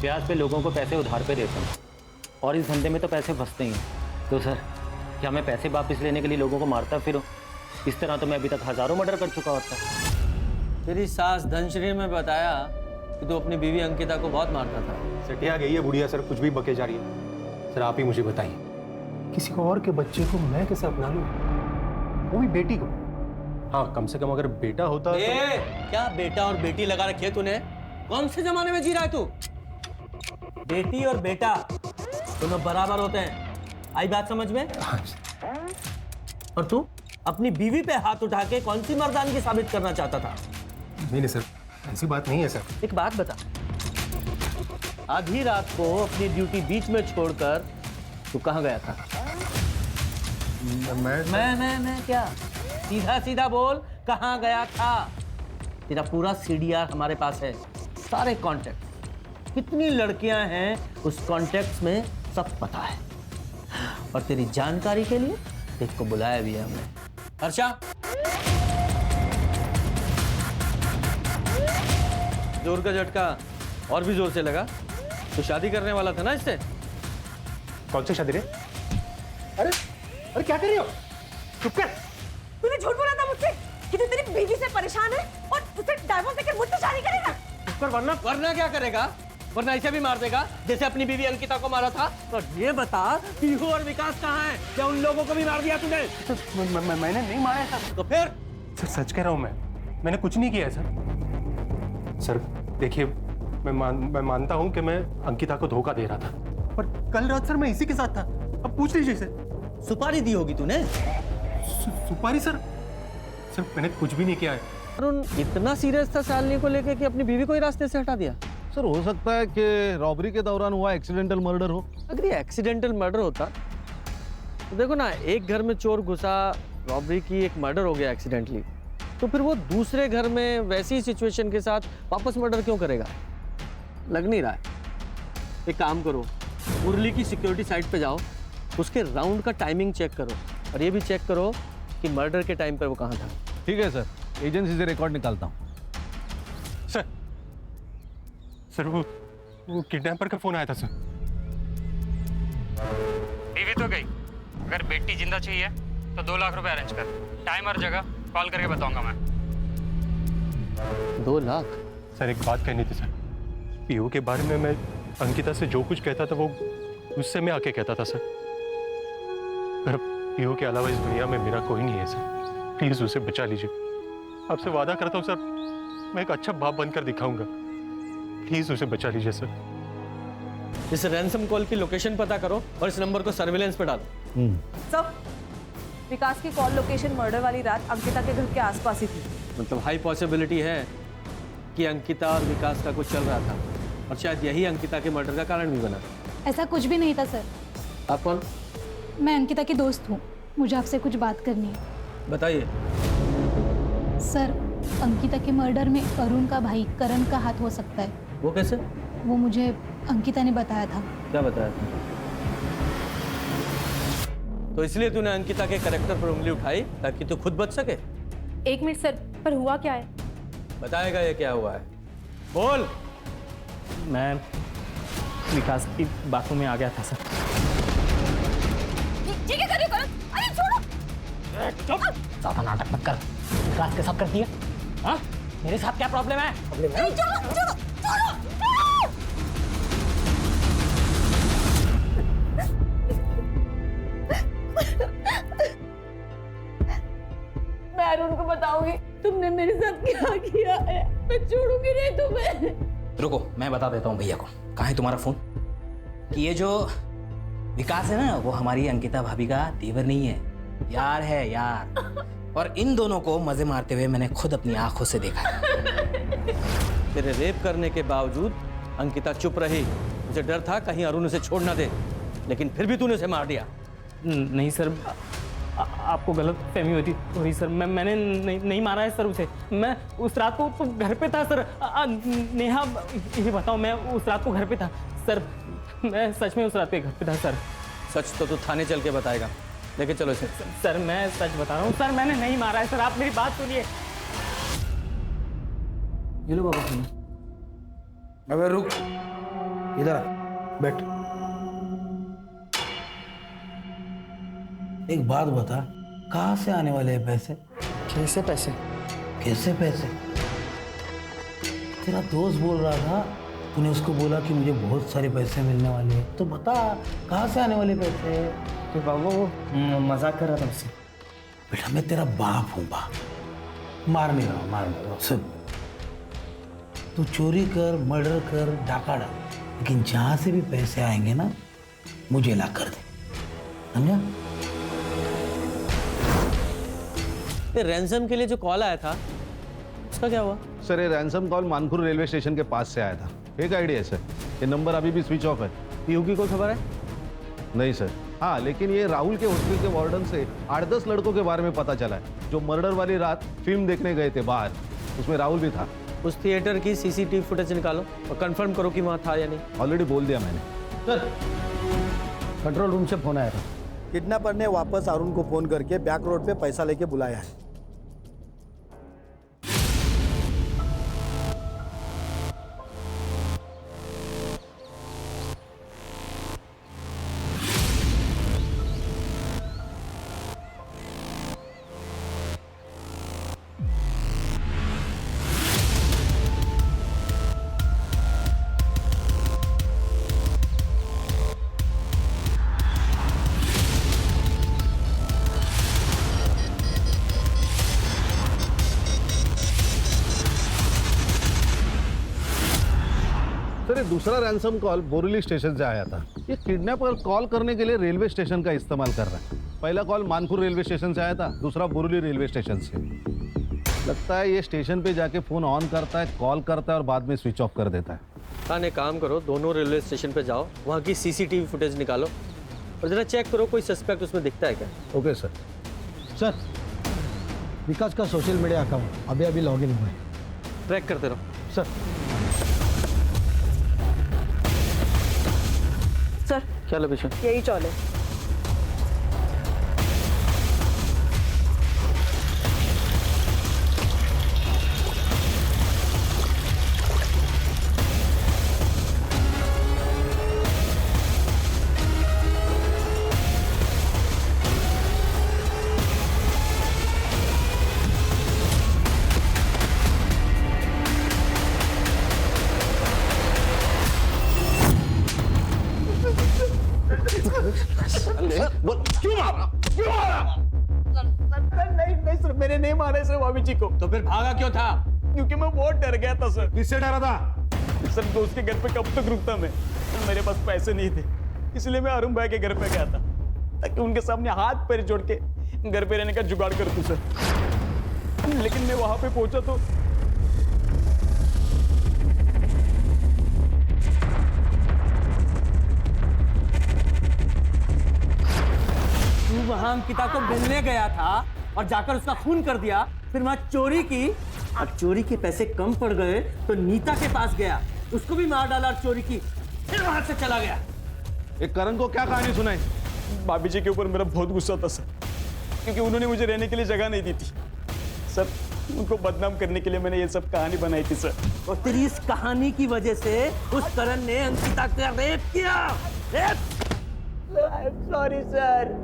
[SPEAKER 11] ब्याज पे लोगों को पैसे उधार पे देता हूँ और इस धंधे में तो पैसे फंसते ही हैं। तो सर क्या मैं पैसे वापस लेने के लिए लोगों को मारता फिरूं? इस तरह तो मैं अभी तक हज़ारों मर्डर कर चुका होता।
[SPEAKER 4] तेरी सास धनश्री ने बताया कि तू अपनी बीवी अंकिता को बहुत मारता था।
[SPEAKER 3] सटिया गई है बुढ़िया सर, कुछ भी बके जा रही है। सर आप ही मुझे बताइए, किसी और के बच्चे को मैं कैसे अपना लूं, वो भी बेटी को? हाँ, कम से कम अगर बेटा होता तो...
[SPEAKER 4] क्या बेटा और बेटी लगा रखी है तूने? कौन से जमाने में जी रहा है तू? बेटी और बेटा दोनों बराबर होते हैं, आई बात समझ में? और तू अपनी बीवी पे हाथ उठा के कौन सी मर्दानगी साबित करना चाहता था?
[SPEAKER 3] नहीं सर, ऐसी बात नहीं है सर।
[SPEAKER 4] एक बात बता, आधी रात को अपनी ड्यूटी बीच में छोड़कर तू कहाँ गया था? मैं क्या? सीधा सीधा बोल, कहाँ गया था? तेरा पूरा सीडीआर हमारे पास है, सारे कॉन्टेक्ट, कितनी लड़कियां हैं उस कॉन्टेक्ट में सब पता है। और तेरी जानकारी के लिए तेरे को बुलाया भी है हमने। हर्षा, जोर का झटका और भी जोर से लगा। तो शादी करने वाला था ना इससे?
[SPEAKER 3] कौन सी शादी रे? अरे क्या कर रही हो? चुप कर।
[SPEAKER 13] तूने झूठ बोला था मुझसे कि तू तेरी बीवी से परेशान है और उसे डाइवोर्स देकर मुझसे शादी करेगा।
[SPEAKER 4] पर वरना क्या करेगा? वरना इसे भी मार देगा जैसे अपनी बीवी अंकिता को मारा था। तो ये बता, पीहू और विकास कहाँ हैं? क्या उन लोगों को भी मार दिया तूने?
[SPEAKER 3] मैंने नहीं मारा सर।
[SPEAKER 4] तो फिर?
[SPEAKER 3] सर सच कह रहा हूँ मैंने कुछ नहीं किया है सर। सर देखिए, मैं मानता हूँ कि मैं अंकिता को धोखा दे रहा था, पर कल रात सर मैं इसी के साथ था। अब पूछ लीजिए सर।
[SPEAKER 4] सुपारी दी होगी तूने?
[SPEAKER 3] सुपारी सर मैंने कुछ भी नहीं किया है।
[SPEAKER 4] अरुण इतना सीरियस था शालिनी को लेकर कि अपनी बीवी को ही रास्ते से हटा दिया।
[SPEAKER 9] सर हो सकता है कि रॉबरी के दौरान हुआ एक्सीडेंटल मर्डर हो।
[SPEAKER 4] अगर ये एक्सीडेंटल मर्डर होता तो देखो ना, एक घर में चोर घुसा, रॉबरी की, एक मर्डर हो गया एक्सीडेंटली, तो फिर वो दूसरे घर में वैसी सिचुएशन के साथ वापस मर्डर क्यों करेगा? लग नहीं रहा है। एक काम करो, मुरली की सिक्योरिटी साइट पे जाओ, उसके राउंड का टाइमिंग चेक करो और ये भी चेक करो कि मर्डर के टाइम पर वो कहाँ था।
[SPEAKER 9] ठीक है सर, एजेंसी से रिकॉर्ड निकालता हूँ।
[SPEAKER 3] सर वो किडनैपर का फोन आया था सर।
[SPEAKER 17] बीवी तो गई, अगर बेटी जिंदा चाहिए तो 2 लाख रुपए अरेंज कर। टाइम और जगह कॉल करके बताऊंगा मैं।
[SPEAKER 4] 2 लाख?
[SPEAKER 3] सर एक बात कहनी थी सर। पीहू के बारे में मैं अंकिता से जो कुछ कहता था वो उससे मैं आके कहता था सर। पर पीहू के अलावा इस दुनिया में मेरा कोई नहीं है सर। प्लीज उसे बचा लीजिए। आपसे वादा करता हूँ सर, मैं एक अच्छा बाप बनकर दिखाऊंगा। प्लीज उसे बचा लीजिए सर।
[SPEAKER 4] इस रैंसम कॉल की लोकेशन पता करो और इस नंबर को सर्विलेंस पे डालो।
[SPEAKER 13] सर, विकास की कॉल लोकेशन मर्डर वाली रात अंकिता के घर के आसपास ही थी।
[SPEAKER 4] मतलब हाई पॉसिबिलिटी है कि अंकिता और विकास का कुछ चल रहा था और शायद यही अंकिता के मर्डर का कारण भी बना।
[SPEAKER 5] ऐसा कुछ भी नहीं था सर।
[SPEAKER 4] आप कौन?
[SPEAKER 5] मैं अंकिता की दोस्त हूँ, मुझे आपसे कुछ बात करनी है।
[SPEAKER 4] बताइए।
[SPEAKER 5] सर, अंकिता के मर्डर में अरुण का भाई करण का हाथ हो सकता है।
[SPEAKER 4] वो कैसे?
[SPEAKER 5] वो मुझे अंकिता ने बताया था।
[SPEAKER 4] क्या बताया था? तो इसलिए तूने अंकिता के कैरेक्टर पर उंगली उठाई ताकि तू खुद बच सके?
[SPEAKER 13] 1 मिनट सर, पर हुआ क्या है?
[SPEAKER 4] बताएगा ये क्या हुआ है? बोल।
[SPEAKER 11] मैं विकास की बातों में आ गया था सर।
[SPEAKER 7] ये क्या कर रहे हो करण? अरे छोड़ो।
[SPEAKER 11] ज्यादा नाटक मत कर। विकास के साथ कर दिया? हाँ? मेरे साथ क्या प्रॉब्लम है?
[SPEAKER 7] छोड़ो, छोड़ो, छोड़ो।
[SPEAKER 8] मैं अरुण को बताऊंगी तुमने मेरे साथ क्या किया है। मैं छोड़ूंगी नहीं तुम्हें।
[SPEAKER 14] रुको, मैं बता देता हूँ भैया को। कहाँ है तुम्हारा फोन? कि ये जो विकास है ना, वो हमारी अंकिता भाभी का देवर नहीं है, यार है यार। और इन दोनों को मजे मारते हुए मैंने खुद अपनी आंखों से देखा है।
[SPEAKER 4] तेरे रेप करने के बावजूद अंकिता चुप रही। मुझे डर था कहीं अरुण उसे छोड़ ना दे, लेकिन फिर भी तूने उसे मार दिया।
[SPEAKER 11] नहीं सर, आपको गलत फहमी होती हो रही सर। मैंने नहीं मारा है सर उसे। मैं उस रात को तो घर पे था सर। नेहा, ये बताओ, मैं उस रात को घर पे था सर। मैं सच में उस रात पे घर पे था सर।
[SPEAKER 4] सच तो तू थाने चल के बताएगा, लेके चलो इसे।
[SPEAKER 11] सर मैं सच बता रहा हूँ सर, मैंने नहीं मारा है सर। आप मेरी बात सुनिए।
[SPEAKER 10] ये लो बाबा सुनो। अबे रुक, इधर आ, बैठ। एक बात बता, कहाँ से आने वाले हैं पैसे?
[SPEAKER 2] कैसे पैसे?
[SPEAKER 10] कैसे पैसे? तेरा दोस्त बोल रहा था, तूने उसको बोला कि मुझे बहुत सारे पैसे मिलने वाले हैं, तो बता कहाँ से आने वाले पैसे?
[SPEAKER 2] तो बाबा वो मजाक कर रहा था मुझसे।
[SPEAKER 10] बेटा मैं तेरा बाप हूँ बाप, मार नहीं रहा। सुन, तू चोरी कर, मर्डर कर, डाका डाल, लेकिन जहाँ से भी पैसे आएंगे ना, मुझे ला कर दे, समझा?
[SPEAKER 4] ये रैंसम के लिए जो कॉल आया था उसका क्या हुआ?
[SPEAKER 9] सर ये ransom call Manpur railway station के पास से आया था। एक आइडिया है सर, ये नंबर अभी भी स्विच ऑफ है।
[SPEAKER 4] पीयू की कोई खबर है?
[SPEAKER 9] नहीं सर। हाँ, लेकिन ये राहुल के हॉस्टल के वार्डन से 8-10 लड़कों के बारे में पता चला है जो मर्डर वाली रात फिल्म देखने गए थे बाहर। उसमें राहुल भी था।
[SPEAKER 4] उस थिएटर की सीसीटीवी फुटेज निकालो और कंफर्म करो कि वहाँ था या नहीं।
[SPEAKER 9] ऑलरेडी बोल दिया मैंने।
[SPEAKER 10] सर, कंट्रोल रूम से फोन आया था। किडनैपर ने वापस अरुण को फोन करके बैक रोड पे पैसा लेके बुलाया है।
[SPEAKER 9] सर ये दूसरा रैंसम कॉल बोरीली स्टेशन से आया था। ये किडनैपर कॉल करने के लिए रेलवे स्टेशन का इस्तेमाल कर रहा है। पहला कॉल मानपुर रेलवे स्टेशन से आया था, दूसरा बोरीली रेलवे स्टेशन से। लगता है ये स्टेशन पे जाके फोन ऑन करता है, कॉल करता है और बाद में स्विच ऑफ कर देता है।
[SPEAKER 4] हाँ, एक काम करो, दोनों रेलवे स्टेशन पे जाओ, वहाँ की सीसीटीवी फुटेज निकालो और जरा चेक करो कोई सस्पेक्ट उसमें दिखता है क्या।
[SPEAKER 9] Okay sir.
[SPEAKER 10] सर, विकास का सोशल मीडिया अकाउंट अभी अभी लॉगिन हुआ है,
[SPEAKER 4] ट्रैक करते रहो।
[SPEAKER 10] सर।
[SPEAKER 13] सर
[SPEAKER 4] क्या लोकेशन?
[SPEAKER 13] यही चौले।
[SPEAKER 1] क्यों मारा? क्यों मारा? नहीं सर, मैंने नहीं मारा सर भाभी जी को।
[SPEAKER 4] तो फिर भागा क्यों था?
[SPEAKER 1] क्योंकि मैं बहुत डर गया था सर।
[SPEAKER 9] किससे डरा था?
[SPEAKER 1] सर दोस्त के घर पे कब तक रुकता मैं? मेरे पास पैसे नहीं थे, इसलिए मैं अरुण भाई के घर पे गया था ताकि उनके सामने हाथ पैर जोड़ के घर पे रहने का जुगाड़ कर दूं सर। लेकिन मैं वहां पे पहुंचा तो
[SPEAKER 4] तू वहां अंकिता को मिलने गया था और जाकर उसका खून कर दिया, फिर वहां चोरी की और चोरी के पैसे कम पड़ गए तो नीता के पास गया, उसको भी मार डाला और चोरी की, फिर वहां से चला गया।
[SPEAKER 9] एक करण को क्या कहानी सुनाई?
[SPEAKER 1] भाभी जी के ऊपर मेरा बहुत गुस्सा था सर, क्योंकि उन्होंने मुझे रहने के लिए जगह नहीं दी थी सर। उनको बदनाम करने के लिए मैंने ये सब कहानी बनाई थी सर।
[SPEAKER 4] और तेरी इस कहानी की वजह से उस करण ने अंकिता का रेप किया।
[SPEAKER 1] सॉरी सर,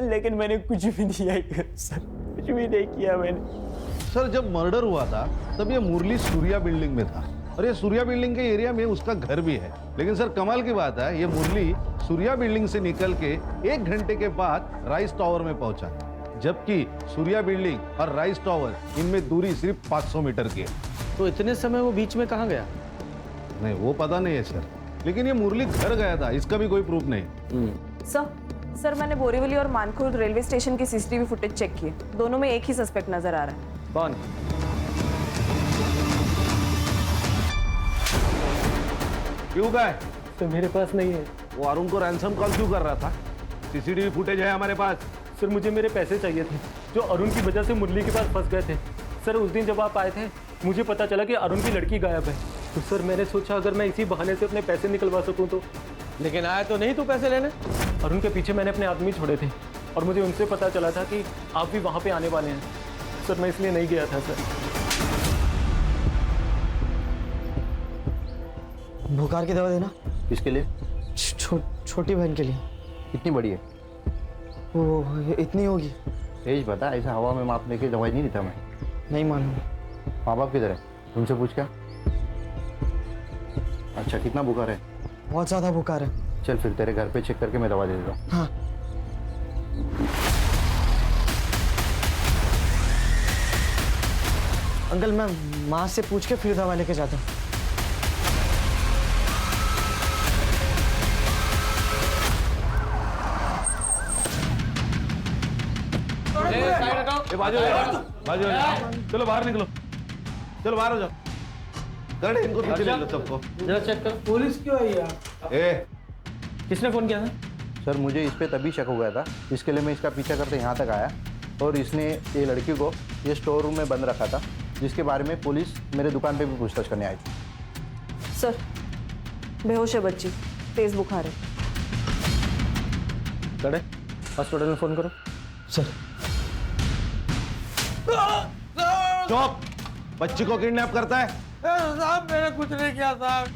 [SPEAKER 1] लेकिन मैंने कुछ भी नहीं किया सर, कुछ भी नहीं किया मैंने।
[SPEAKER 9] सर जब मर्डर हुआ था तब ये मुरली सूर्या बिल्डिंग में था और ये सूर्या बिल्डिंग के एरिया में उसका घर भी है। लेकिन सर कमाल की बात है, ये मुरली सूर्या बिल्डिंग से निकल के 1 घंटे के बाद राइस टावर में पहुंचा, जबकि सूर्या बिल्डिंग और राइस टावर इनमें दूरी सिर्फ 500 मीटर की है।
[SPEAKER 4] तो इतने समय वो बीच में कहाँ गया?
[SPEAKER 9] नहीं वो पता नहीं है सर, लेकिन ये मुरली घर गया था, इसका भी कोई प्रूफ नहीं।
[SPEAKER 13] सर मैंने बोरीवली और मानकुर रेलवे स्टेशन की सीसीटीवी फुटेज चेक की, दोनों में एक ही सस्पेक्ट नजर आ रहा है।
[SPEAKER 4] कौन?
[SPEAKER 9] क्यों का है?
[SPEAKER 11] तो मेरे पास नहीं है।
[SPEAKER 9] वो अरुण को रैंसम कॉल क्यों कर रहा था? सीसीटीवी फुटेज है हमारे पास।
[SPEAKER 11] सर मुझे मेरे पैसे चाहिए थे जो अरुण की वजह से मुरली के पास फंस गए थे। सर उस दिन जब आप आए थे मुझे पता चला कि अरुण की लड़की गायब है, तो सर मैंने सोचा अगर मैं इसी बहाने से अपने पैसे निकलवा सकूं तो।
[SPEAKER 4] लेकिन आया तो नहीं तू पैसे लेने?
[SPEAKER 11] अरुण के पीछे मैंने अपने आदमी छोड़े थे और मुझे उनसे पता चला था कि आप भी वहाँ पे आने वाले हैं। सर मैं इसलिए नहीं गया था सर।
[SPEAKER 2] बुखार की दवा देना।
[SPEAKER 3] किसके लिए?
[SPEAKER 2] छोटी बहन के लिए।
[SPEAKER 3] कितनी बड़ी है?
[SPEAKER 2] वो इतनी होगी।
[SPEAKER 3] तेज बता, ऐसा हवा में मापने की दवाई नहीं देता मैं।
[SPEAKER 2] नहीं मालूम।
[SPEAKER 3] माँ बाप किधर है? उनसे पूछ क्या। अच्छा कितना बुखार है?
[SPEAKER 2] बहुत ज़्यादा बुखार है।
[SPEAKER 3] चल फिर तेरे घर पे चेक करके मैं दवा दे देता हूँ।
[SPEAKER 2] हाँ। अंकल मैं माँ से पूछ के फिर दवा लेके जाता हूँ।
[SPEAKER 9] बाजू चलो बाहर निकलो, चलो बाहर हो जाओ। कर इनको पीछे ले लो सबको।
[SPEAKER 4] जरा चेक कर। पुलिस क्यों आई है?
[SPEAKER 9] ए
[SPEAKER 4] किसने फोन किया था?
[SPEAKER 3] सर मुझे इस पे तभी शक हो गया था, इसके लिए मैं इसका पीछा करते यहाँ तक आया और इसने ये लड़की को ये स्टोर रूम में बंद रखा था, जिसके बारे में पुलिस मेरे दुकान पे भी पूछताछ करने आई थी।
[SPEAKER 13] सर बेहोश है बच्ची, तेज बुखार है।
[SPEAKER 11] लड़े हॉस्पिटल में फोन करो।
[SPEAKER 2] सर
[SPEAKER 9] चुप, बच्ची को किडनैप करता है?
[SPEAKER 18] साहब मैंने कुछ नहीं किया साहब,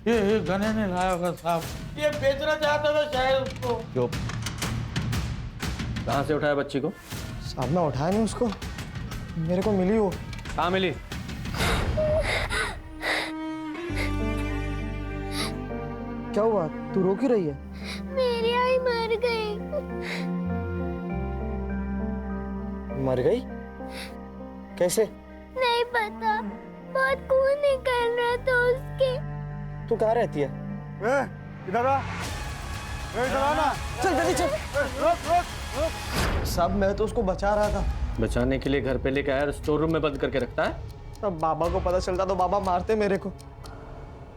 [SPEAKER 18] ये गने ने लाया होगा साहब, ये बेचना चाहता था शायद उसको।
[SPEAKER 9] चुप।
[SPEAKER 4] कहाँ से उठाया बच्ची को?
[SPEAKER 2] साहब मैं उठाया नहीं उसको, मेरे को मिली वो।
[SPEAKER 4] कहाँ मिली?
[SPEAKER 2] क्या हुआ, तू रो क्यों रही है?
[SPEAKER 19] मेरी आई मर गई।
[SPEAKER 2] मर गई? कैसे?
[SPEAKER 19] नहीं पता, बहुत खून निकल रहा था उसके।
[SPEAKER 2] तू कहाँ रहती है?
[SPEAKER 18] इधर आ, इधर आना।
[SPEAKER 2] चल जल्दी चल। साहब मैं तो उसको बचा रहा था।
[SPEAKER 4] बचाने के लिए घर पे लेके आया और स्टोर रूम में बंद करके रखता है?
[SPEAKER 2] अब बाबा को पता चलता तो बाबा मारते मेरे को।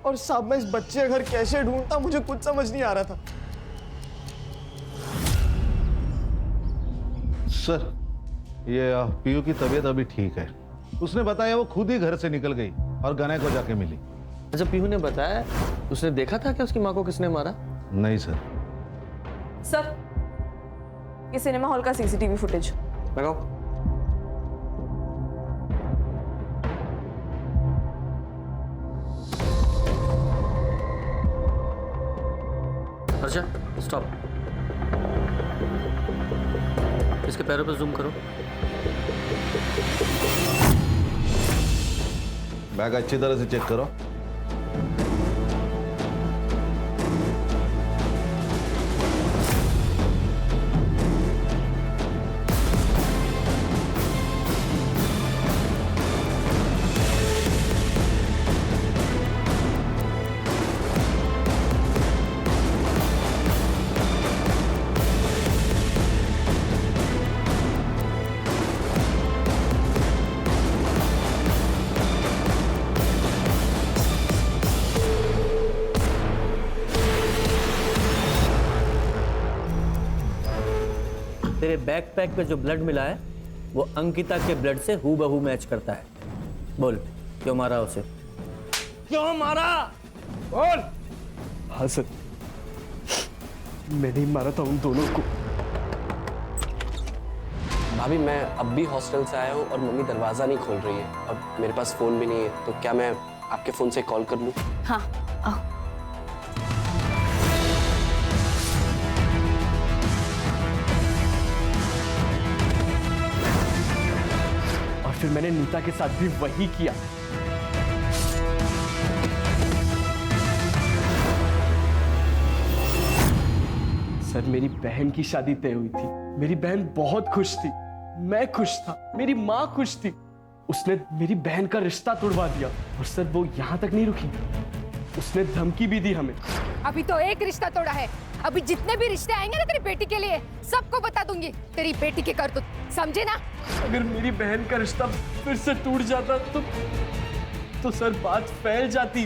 [SPEAKER 2] और साहब मैं इस बच्चे का घर कैसे ढूंढता, मुझे कुछ समझ नहीं आ रहा था।
[SPEAKER 9] सर ये पीयू की तबीयत अभी ठीक है, उसने बताया वो खुद ही घर से निकल गई और गने को जाके मिली।
[SPEAKER 4] अच्छा पीहू ने बताया, उसने देखा था कि उसकी माँ को किसने मारा?
[SPEAKER 9] नहीं सर।
[SPEAKER 13] सर ये सिनेमा हॉल का सीसीटीवी फुटेज
[SPEAKER 4] लगाओ। अच्छा स्टॉप। इसके पैरों पर जूम करो।
[SPEAKER 9] बैग अच्छी तरह से चेक करो।
[SPEAKER 4] तेरे बैकपैक पे जो ब्लड मिला है वो अंकिता के ब्लड से हूबहू मैच करता है। बोल, क्यों मारा उसे? क्यों मारा? बोल।
[SPEAKER 20] हाँ सर, मैंने ही मारा था उन दोनों को।
[SPEAKER 16] भाभी, मैं अब भी हॉस्टल से आया हूँ और मम्मी दरवाज़ा नहीं खोल रही है और मेरे पास फ़ोन भी नहीं है, तो क्या मैं आपके फ़ोन से कॉल कर लूँ?
[SPEAKER 6] हाँ आओ।
[SPEAKER 20] और फिर मैंने नीता के साथ भी वही किया। सर, मेरी बहन की शादी तय हुई थी। मेरी बहन बहुत खुश थी, मैं खुश था, मेरी माँ खुश थी। उसने मेरी बहन का रिश्ता तोड़वा दिया। और सर, वो यहाँ तक नहीं रुकी, उसने धमकी भी दी हमें।
[SPEAKER 7] अभी तो एक रिश्ता तोड़ा है, अभी जितने भी रिश्ते आएंगे ना तेरी बेटी के लिए सबको बता दूंगी तेरी बेटी के करतूत, समझे ना?
[SPEAKER 20] अगर मेरी बहन का रिश्ता फिर से टूट जाता तो सर बात फैल जाती।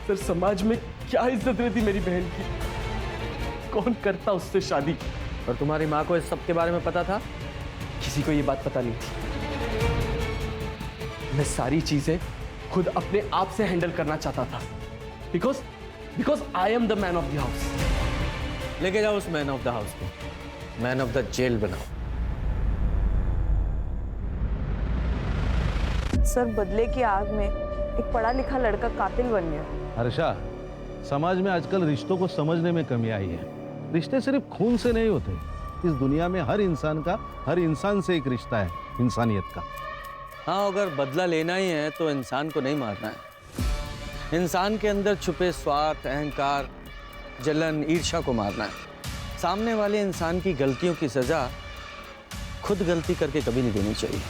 [SPEAKER 20] सर, समाज में क्या इज्जत रहती मेरी बहन की? कौन करता उससे शादी?
[SPEAKER 4] और तुम्हारी माँ को इस सब के बारे में पता था?
[SPEAKER 20] किसी को ये बात पता नहीं थी। मैं सारी चीजें खुद अपने आप से हैंडल करना चाहता था, because I am the man of the house.
[SPEAKER 4] लेके जाओ उस मैन ऑफ द हाउस को, मैन ऑफ द जेल बनाओ।
[SPEAKER 13] सर, बदले की आग में एक पढ़ा लिखा लड़का कातिल बन गया।
[SPEAKER 9] हर्षा, समाज में आजकल रिश्तों को समझने में कमी आई है। रिश्ते सिर्फ खून से नहीं होते। इस दुनिया में हर इंसान से एक रिश्ता है, इंसानियत का।
[SPEAKER 4] हाँ, अगर बदला लेना ही है तो इंसान को नहीं मारना है। इंसान के अंदर छुपे स्वार्थ, अहंकार, जलन, ईर्ष्या को मारना है। सामने वाले इंसान की गलतियों की सजा खुद गलती करके कभी नहीं देनी चाहिए।